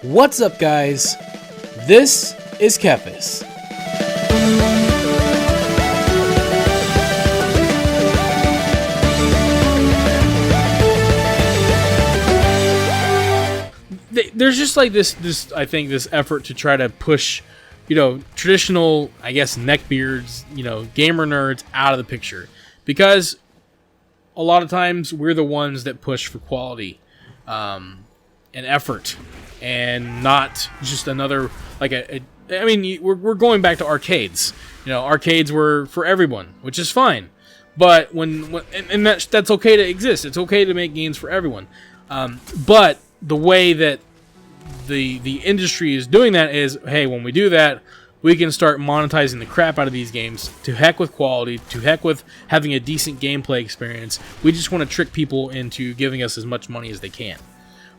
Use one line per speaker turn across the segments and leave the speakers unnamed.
What's up, guys? This is Kephas. There's just like this I think this effort to try to push, traditional, I guess, neckbeards, gamer nerds out of the picture, because a lot of times we're the ones that push for quality and effort, and not just another we're going back to arcades. Arcades were for everyone, which is fine, but when that's okay to exist. It's okay to make games for everyone, but the way that the industry is doing that is, hey, when we do that, we can start monetizing the crap out of these games. To heck with quality, to heck with having a decent gameplay experience. We just want to trick people into giving us as much money as they can.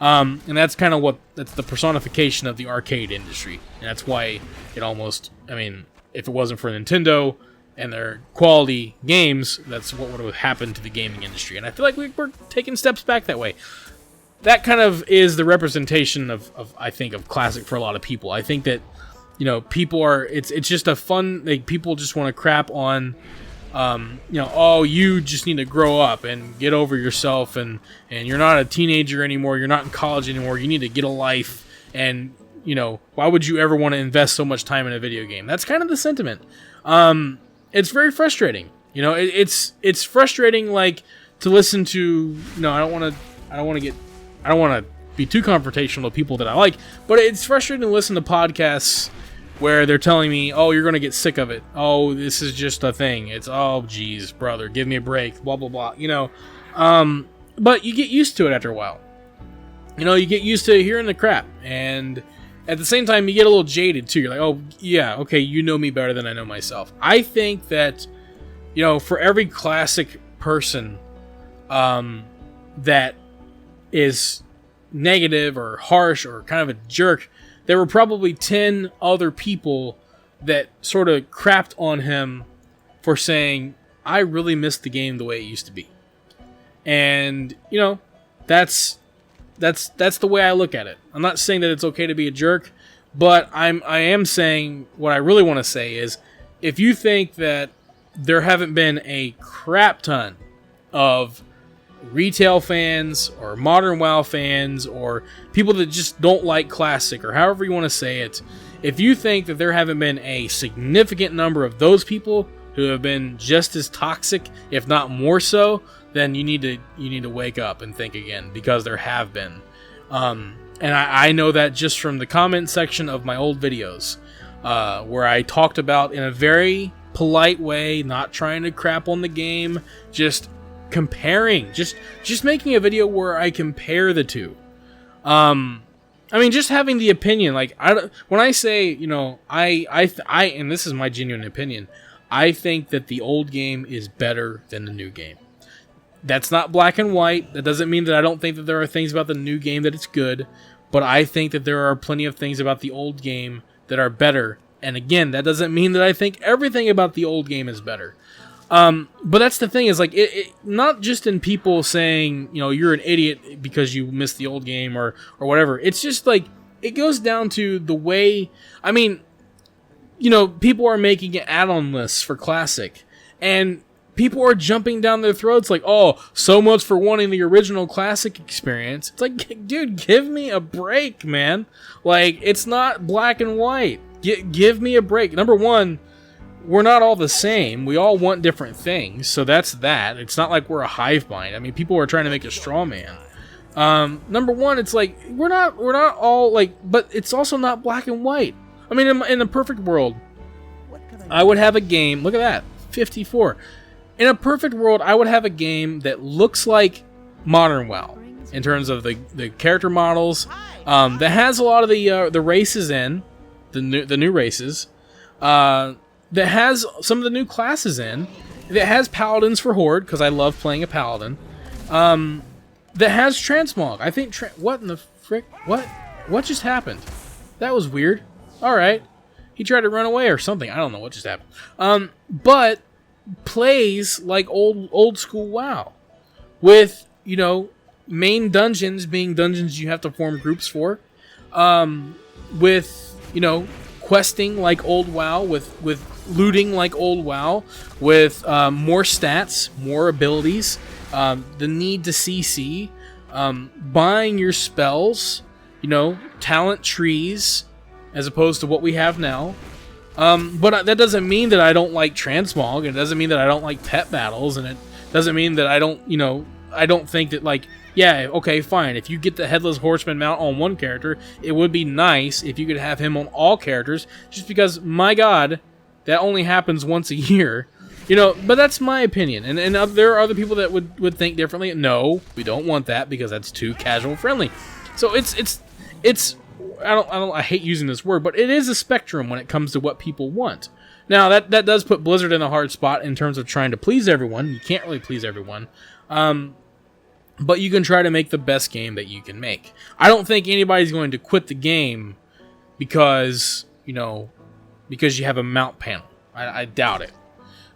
And that's kind of that's the personification of the arcade industry. And that's why it almost, if it wasn't for Nintendo and their quality games, that's what would have happened to the gaming industry. And I feel like we're taking steps back that way. That kind of is the representation of I think, of classic for a lot of people. I think that, people are, it's just a fun, people just want to crap on, oh, you just need to grow up and get over yourself, and you're not a teenager anymore, you're not in college anymore, you need to get a life, and, why would you ever want to invest so much time in a video game? That's kind of the sentiment. It's very frustrating. It's frustrating, like, to listen to, I don't want to be too confrontational to people that I like, but it's frustrating to listen to podcasts where they're telling me, oh, you're going to get sick of it. Oh, this is just a thing. It's, oh, geez, brother, give me a break, blah, blah, blah, But you get used to it after a while. You get used to hearing the crap, and at the same time, you get a little jaded, too. You're like, oh, yeah, okay, you know me better than I know myself. I think that, for every classic person that is negative or harsh or kind of a jerk, there were probably 10 other people that sort of crapped on him for saying, I really miss the game the way it used to be. And, that's the way I look at it. I'm not saying that it's okay to be a jerk, but I am saying what I really want to say is, if you think that there haven't been a crap ton of retail fans or modern WoW fans or people that just don't like classic, or however you want to say it, if you think that there haven't been a significant number of those people who have been just as toxic, if not more so, then you need to wake up and think again, because there have been. And I know that just from the comment section of my old videos, where I talked about, in a very polite way, not trying to crap on the game, just comparing, just making a video where I compare the two. Just having the opinion, like, when I say, I and this is my genuine opinion, I think that the old game is better than the new game. That's not black and white. That doesn't mean that I don't think that there are things about the new game that it's good, but I think that there are plenty of things about the old game that are better. And again, that doesn't mean that I think everything about the old game is better. But that's the thing, is like, it not just in people saying, you're an idiot because you missed the old game or whatever. It's just like, it goes down to the way, people are making add-on lists for Classic, and people are jumping down their throats like, oh, so much for wanting the original Classic experience. It's like, dude, give me a break, man. Like, it's not black and white. Give me a break. Number one, we're not all the same. We all want different things, so that's that. It's not like we're a hive mind. People are trying to make a straw man. Number one, it's like, we're not all like, but it's also not black and white. In the perfect world, I would have a game. Look at that, 54. In a perfect world, I would have a game that looks like modern WoW in terms of the character models, that has a lot of the races in the new races. That has some of the new classes in, that has paladins for Horde, because I love playing a paladin, that has transmog. I think, what in the frick, what just happened? That was weird. Alright, he tried to run away or something, I don't know what just happened. But plays like old school WoW, with, main dungeons being dungeons you have to form groups for, with, you know, questing like old WoW, with looting like old WoW, with more stats, more abilities, the need to CC, buying your spells, you know, talent trees, as opposed to what we have now. But that doesn't mean that I don't like transmog, and it doesn't mean that I don't like pet battles, and it doesn't mean that I don't, you know, I don't think that, like, yeah, okay, fine, if you get the Headless Horseman mount on one character, it would be nice if you could have him on all characters, just because, my god, that only happens once a year. You know, but that's my opinion, and there are other people that would think differently. No, we don't want that because that's too casual friendly. So it's I hate using this word, but it is a spectrum when it comes to what people want. Now that does put Blizzard in a hard spot in terms of trying to please everyone. You can't really please everyone, but you can try to make the best game that you can make. I don't think anybody's going to quit the game because you have a mount panel. I doubt it.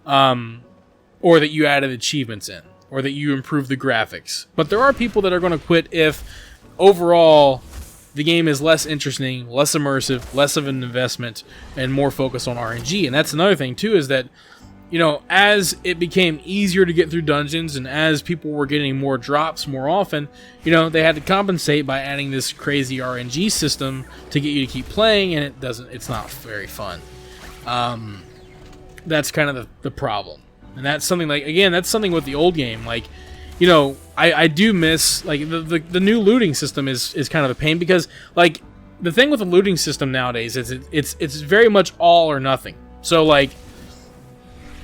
Or that you added achievements in, or that you improved the graphics. But there are people that are going to quit if overall the game is less interesting, less immersive, less of an investment, and more focused on RNG. And that's another thing too, is that, you know, as it became easier to get through dungeons and as people were getting more drops more often, you know, they had to compensate by adding this crazy RNG system to get you to keep playing, and it's not very fun. That's kind of the problem. And that's something like, again, that's something with the old game. Like, you know, I do miss, like, the new looting system is kind of a pain, because, like, the thing with the looting system nowadays is it's very much all or nothing. So, like,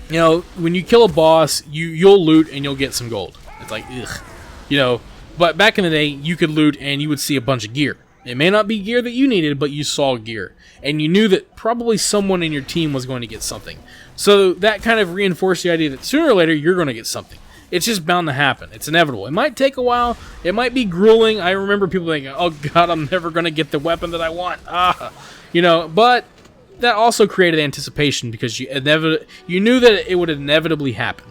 you know, when you kill a boss, you'll loot and you'll get some gold. It's like, ugh. You know, but back in the day, you could loot and you would see a bunch of gear. It may not be gear that you needed, but you saw gear. And you knew that probably someone in your team was going to get something. So that kind of reinforced the idea that sooner or later, you're going to get something. It's just bound to happen. It's inevitable. It might take a while. It might be grueling. I remember people thinking, oh god, I'm never going to get the weapon that I want. You know, but that also created anticipation, because you knew that it would inevitably happen.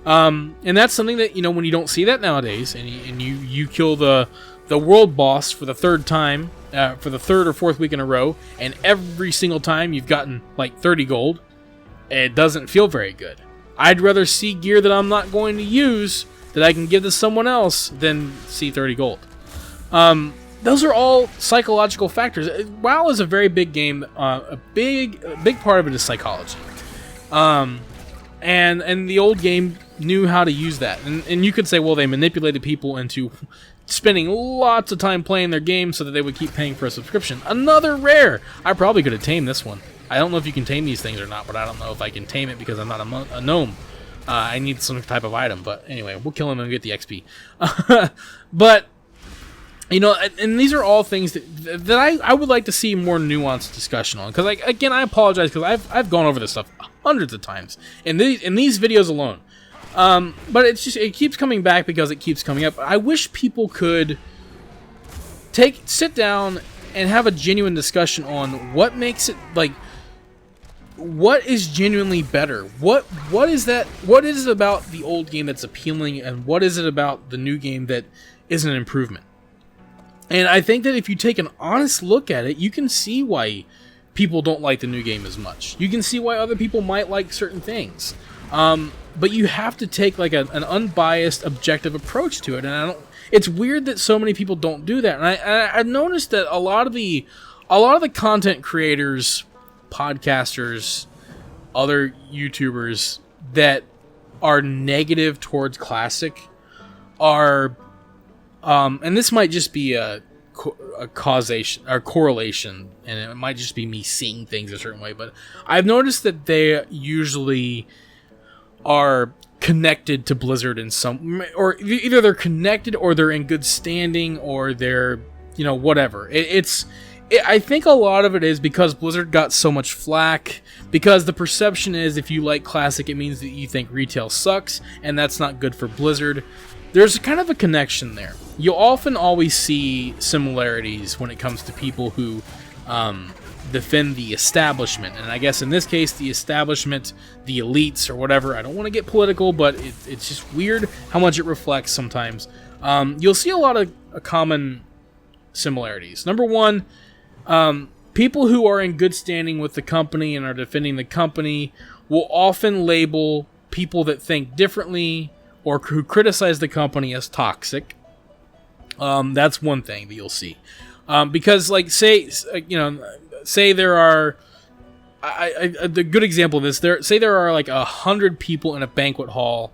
And that's something that, you know, when you don't see that nowadays, and you kill the world boss for the third time, for the third or fourth week in a row, and every single time you've gotten like 30 gold, it doesn't feel very good. I'd rather see gear that I'm not going to use that I can give to someone else than see 30 gold. Those are all psychological factors. WoW is a very big game. A big part of it is psychology. And the old game knew how to use that. And you could say, well, they manipulated people into spending lots of time playing their game so that they would keep paying for a subscription. Another rare. I probably could have tamed this one. I don't know if you can tame these things or not, but I don't know if I can tame it because I'm not a gnome. I need some type of item, but anyway, we'll kill him and get the XP. But, you know, and these are all things that I would like to see more nuanced discussion on. Because, like, again, I apologize because I've gone over this stuff hundreds of times in these videos alone. But it keeps coming back because it keeps coming up. I wish people could sit down and have a genuine discussion on what makes it, like, what is genuinely better? What is that? What is it about the old game that's appealing, and what is it about the new game that is an improvement? And I think that if you take an honest look at it, you can see why people don't like the new game as much. You can see why other people might like certain things. But you have to take like an unbiased, objective approach to it. And it's weird that so many people don't do that. And I've noticed that a lot of the content creators, podcasters, other YouTubers that are negative towards Classic are, and this might just be a causation or correlation, and it might just be me seeing things a certain way, but I've noticed that they usually are connected to Blizzard in some, or either they're connected or they're in good standing or they're, you know, whatever. I think a lot of it is because Blizzard got so much flack, because the perception is if you like Classic, it means that you think retail sucks, and that's not good for Blizzard. There's kind of a connection there. You'll often always see similarities when it comes to people who defend the establishment. And I guess in this case, the establishment, the elites or whatever. I don't want to get political, but it's just weird how much it reflects sometimes. You'll see a lot of common similarities. Number one, people who are in good standing with the company and are defending the company will often label people that think differently or who criticize the company as toxic. That's one thing that you'll see. Because, like, say there are... the good example of this, there are like 100 people in a banquet hall,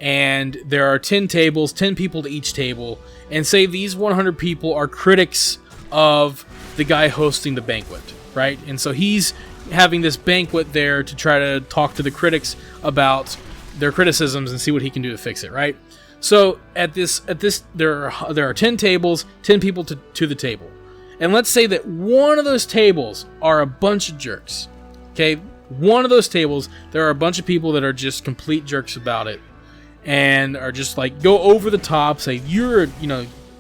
and there are 10 tables, 10 people to each table, and say these 100 people are critics of the guy hosting the banquet, right? And so he's having this banquet there to try to talk to the critics about their criticisms and see what he can do to fix it, right? So at this there are 10 tables, 10 people to the table. And let's say that one of those tables are a bunch of jerks. Okay? One of those tables, there are a bunch of people that are just complete jerks about it and are just like go over the top, say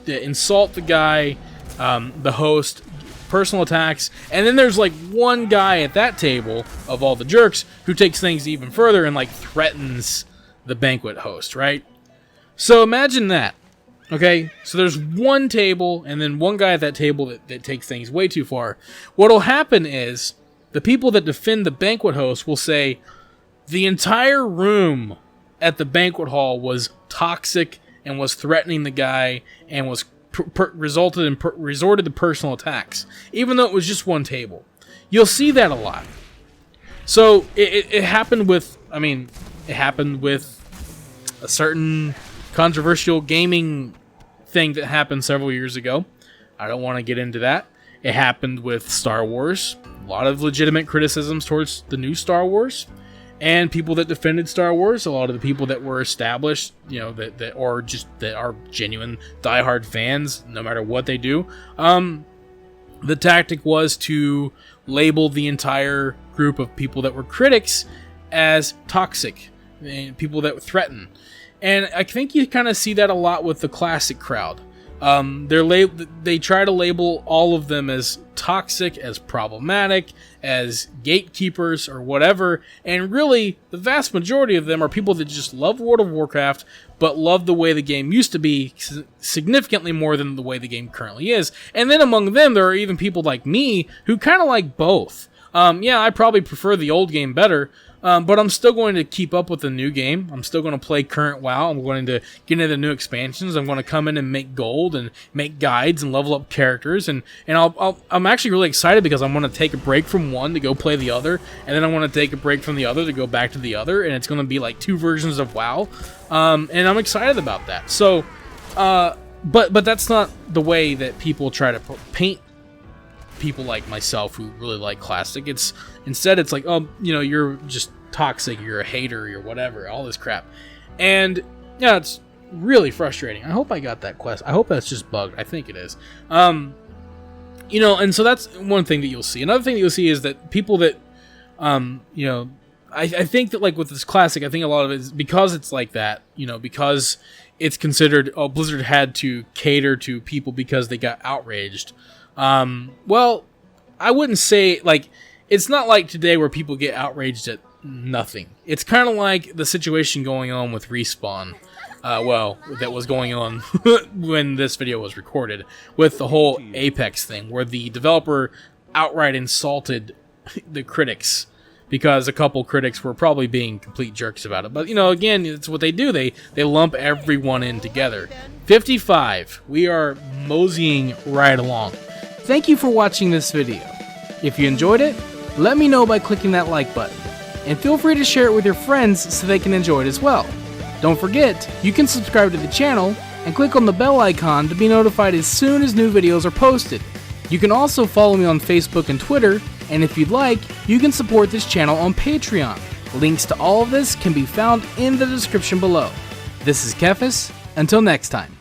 insult the guy, the host, personal attacks, and then there's like one guy at that table of all the jerks who takes things even further and like threatens the banquet host, right? So imagine that. Okay, so there's one table and then one guy at that table that takes things way too far. What'll happen is the people that defend the banquet host will say the entire room at the banquet hall was toxic and was threatening the guy and was resorted to personal attacks, even though it was just one table. You'll see that a lot. So it happened with a certain controversial gaming thing that happened several years ago. I don't want to get into that. It happened with Star Wars. A lot of legitimate criticisms towards the new Star Wars. And people that defended Star Wars, a lot of the people that were established, that are genuine diehard fans, no matter what they do. The tactic was to label the entire group of people that were critics as toxic, and people that threaten. And I think you kind of see that a lot with the classic crowd. They try to label all of them as toxic, as problematic, as gatekeepers, or whatever. And really, the vast majority of them are people that just love World of Warcraft, but love the way the game used to be significantly more than the way the game currently is. And then among them, there are even people like me who kind of like both. I probably prefer the old game better, but I'm still going to keep up with the new game. I'm still going to play current WoW. I'm going to get into the new expansions. I'm going to come in and make gold and make guides and level up characters. And I'm actually really excited because I'm going to take a break from one to go play the other, and then I want to take a break from the other to go back to the other, and it's going to be like two versions of WoW. And I'm excited about that. So, but that's not the way that people try to paint people like myself who really like classic. Instead it's like, you're just toxic, you're a hater, you're whatever, all this crap. And yeah, it's really frustrating. I hope I got that quest. I hope that's just bugged. I think it is. And so that's one thing that you'll see. Another thing that you'll see is that people that I think that, like, with this classic, I think a lot of it is because it's like that, because it's considered, Blizzard had to cater to people because they got outraged. Well, I wouldn't say, like, it's not like today where people get outraged at nothing. It's kind of like the situation going on with Respawn, that was going on when this video was recorded, with the whole Apex thing, where the developer outright insulted the critics, because a couple critics were probably being complete jerks about it. But, again, it's what they do. They lump everyone in together. 55. We are moseying right along. Thank you for watching this video. If you enjoyed it, let me know by clicking that like button. And feel free to share it with your friends so they can enjoy it as well. Don't forget, you can subscribe to the channel and click on the bell icon to be notified as soon as new videos are posted. You can also follow me on Facebook and Twitter, and if you'd like, you can support this channel on Patreon. Links to all of this can be found in the description below. This is Kephas. Until next time.